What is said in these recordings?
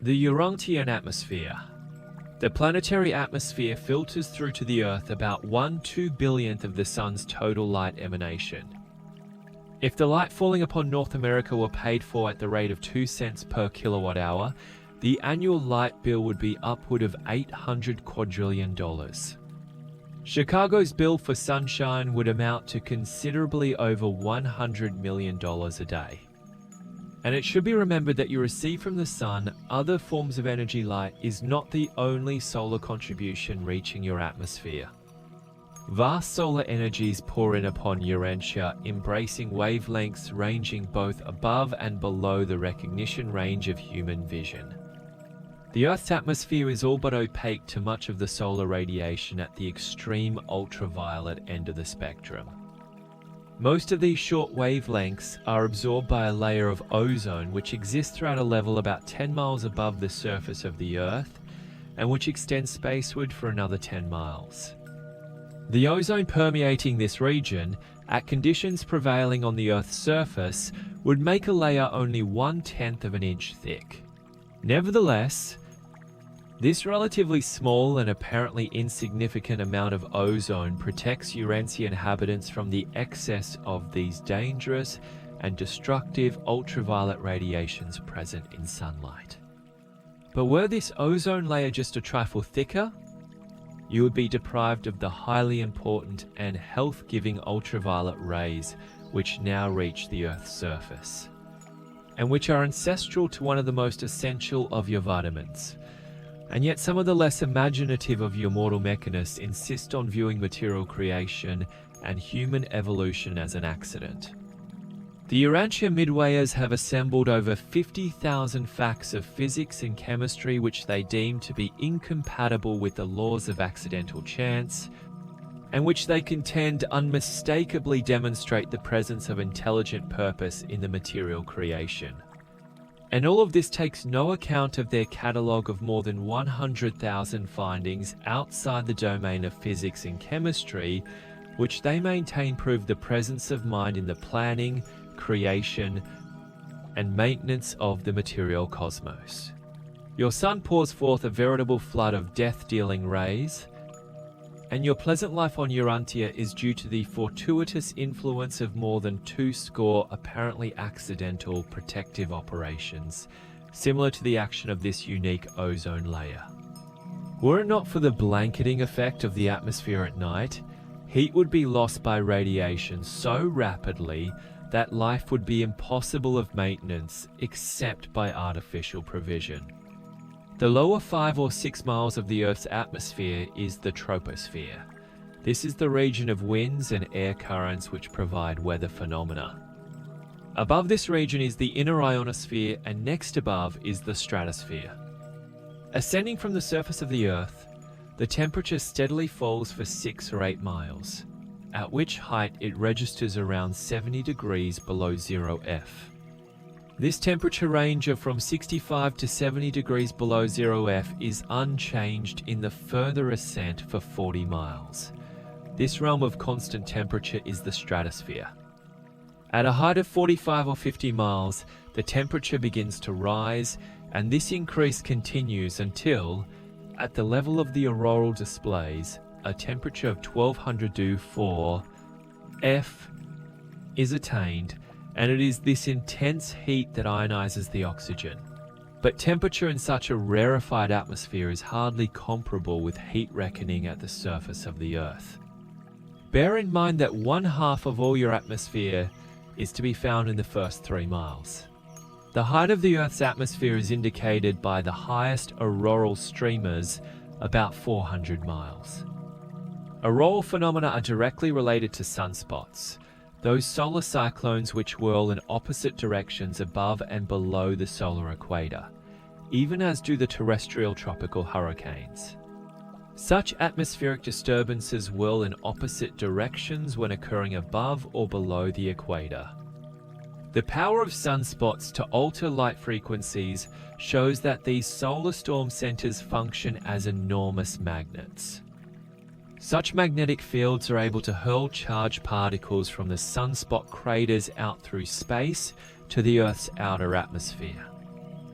The Urantia Atmosphere. The planetary atmosphere filters through to the Earth about 1/2 billionth of the Sun's total light emanation. If the light falling upon North America were paid for at the rate of 2 cents per kilowatt hour, the annual light bill would be upward of $800 quadrillion. Chicago's bill for sunshine would amount to considerably over $100 million a day. And it should be remembered that you receive from the sun other forms of energy. Light is not the only solar contribution reaching your atmosphere. Vast solar energies pour in upon Urantia, embracing wavelengths ranging both above and below the recognition range of human vision. The Earth's atmosphere is all but opaque to much of the solar radiation at the extreme ultraviolet end of the spectrum. Most of these short wavelengths are absorbed by a layer of ozone which exists throughout a level about 10 miles above the surface of the Earth and which extends spaceward for another 10 miles. The ozone permeating this region, at conditions prevailing on the Earth's surface, would make a layer only 1/10 of an inch thick. Nevertheless, this relatively small and apparently insignificant amount of ozone protects Urantia inhabitants from the excess of these dangerous and destructive ultraviolet radiations present in sunlight. But were this ozone layer just a trifle thicker, you would be deprived of the highly important and health-giving ultraviolet rays which now reach the Earth's surface, and which are ancestral to one of the most essential of your vitamins. And yet some of the less imaginative of your mortal mechanists insist on viewing material creation and human evolution as an accident. The Urantia midwayers have assembled over 50,000 facts of physics and chemistry which they deem to be incompatible with the laws of accidental chance, and which they contend unmistakably demonstrate the presence of intelligent purpose in the material creation. And all of this takes no account of their catalogue of more than 100,000 findings outside the domain of physics and chemistry, which they maintain prove the presence of mind in the planning, creation, and maintenance of the material cosmos. Your sun pours forth a veritable flood of death-dealing rays, and your pleasant life on Urantia is due to the fortuitous influence of more than 200 apparently accidental protective operations, similar to the action of this unique ozone layer. Were it not for the blanketing effect of the atmosphere at night, heat would be lost by radiation so rapidly that life would be impossible of maintenance except by artificial provision. The lower 5 or 6 miles of the Earth's atmosphere is the troposphere. This is the region of winds and air currents which provide weather phenomena. Above this region is the inner ionosphere, and next above is the stratosphere. Ascending from the surface of the Earth, the temperature steadily falls for 6 or 8 miles, at which height it registers around 70 degrees below 0°F. This temperature range of from 65 to 70 degrees below 0°F is unchanged in the further ascent for 40 miles. This realm of constant temperature is the stratosphere. At a height of 45 or 50 miles, the temperature begins to rise, and this increase continues until, at the level of the auroral displays, a temperature of 1200 F is attained, and it is this intense heat that ionizes the oxygen. But temperature in such a rarefied atmosphere is hardly comparable with heat reckoning at the surface of the Earth. Bear in mind that 1/2 of all your atmosphere is to be found in the first 3 miles. The height of the Earth's atmosphere is indicated by the highest auroral streamers, about 400 miles. Auroral phenomena are directly related to sunspots, those solar cyclones which whirl in opposite directions above and below the solar equator, even as do the terrestrial tropical hurricanes. Such atmospheric disturbances whirl in opposite directions when occurring above or below the equator. The power of sunspots to alter light frequencies shows that these solar storm centers function as enormous magnets. Such magnetic fields are able to hurl charged particles from the sunspot craters out through space to the Earth's outer atmosphere.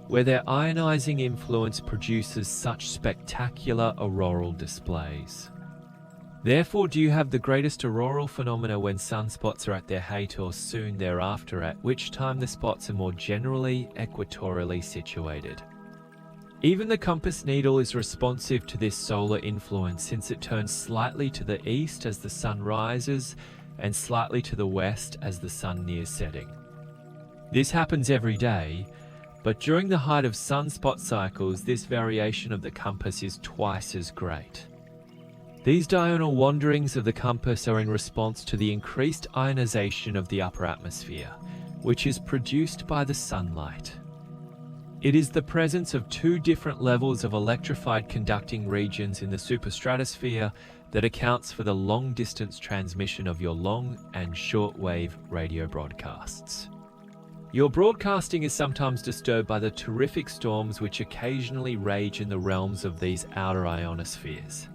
where their ionizing influence produces such spectacular auroral displays. Therefore, do you have the greatest auroral phenomena when sunspots are at their height or soon thereafter, at which time the spots are more generally equatorially situated? Even the compass needle is responsive to this solar influence, since it turns slightly to the east as the sun rises and slightly to the west as the sun nears setting. This happens every day, but during the height of sunspot cycles, this variation of the compass is twice as great. These diurnal wanderings of the compass are in response to the increased ionization of the upper atmosphere, which is produced by the sunlight. It is the presence of two different levels of electrified conducting regions in the superstratosphere that accounts for the long-distance transmission of your long and short-wave radio broadcasts. Your broadcasting is sometimes disturbed by the terrific storms which occasionally rage in the realms of these outer ionospheres.